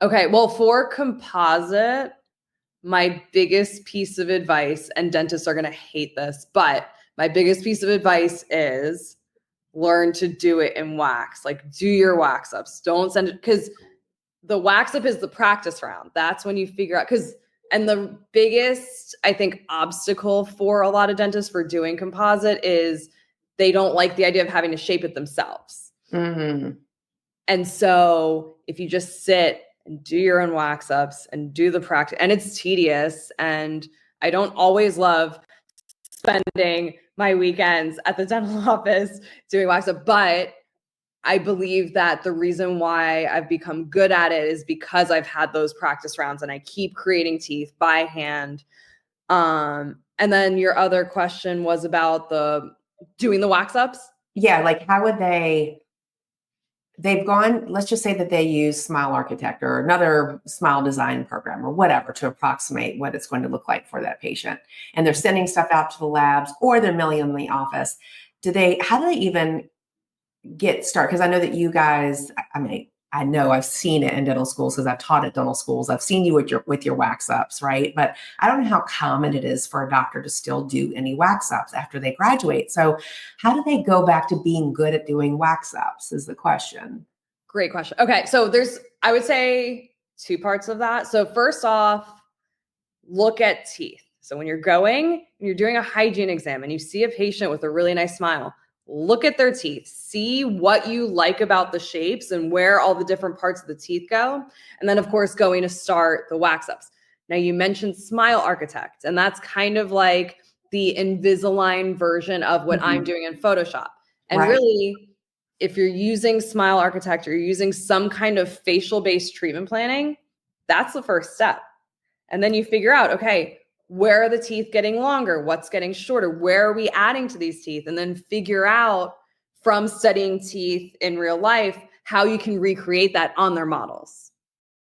Okay. Well, for composite, my biggest piece of advice, and dentists are going to hate this, but my biggest piece of advice is learn to do it in wax. Like, do your wax ups. Don't send it, because the wax up is the practice round. That's when you figure out, and the biggest, I think, obstacle for a lot of dentists for doing composite is they don't like the idea of having to shape it themselves. Mm-hmm. And so if you just sit and do your own wax ups and do the practice, and it's tedious, and I don't always love spending my weekends at the dental office doing wax up, but I believe that the reason why I've become good at it is because I've had those practice rounds and I keep creating teeth by hand. And then your other question was about doing the wax ups. Yeah. Like how would they've gone, let's just say that they use Smile Architect or another smile design program or whatever to approximate what it's going to look like for that patient. And they're sending stuff out to the labs or they're milling in the office. How do they even get started? Because I know that you guys, I know I've seen it in dental schools because I've taught at dental schools. I've seen you with your wax ups, right? But I don't know how common it is for a doctor to still do any wax ups after they graduate. So how do they go back to being good at doing wax ups is the question. Great question. Okay. So I would say two parts of that. So first off, look at teeth. So when you're doing a hygiene exam and you see a patient with a really nice smile, look at their teeth, see what you like about the shapes and where all the different parts of the teeth go. And then of course, going to start the wax ups. Now you mentioned Smile Architect, and that's kind of like the Invisalign version of what I'm doing in Photoshop. And really, if you're using Smile Architect or you're using some kind of facial-based treatment planning, that's the first step. And then you figure out, okay, where are the teeth getting longer? What's getting shorter? Where are we adding to these teeth? And then figure out from studying teeth in real life how you can recreate that on their models.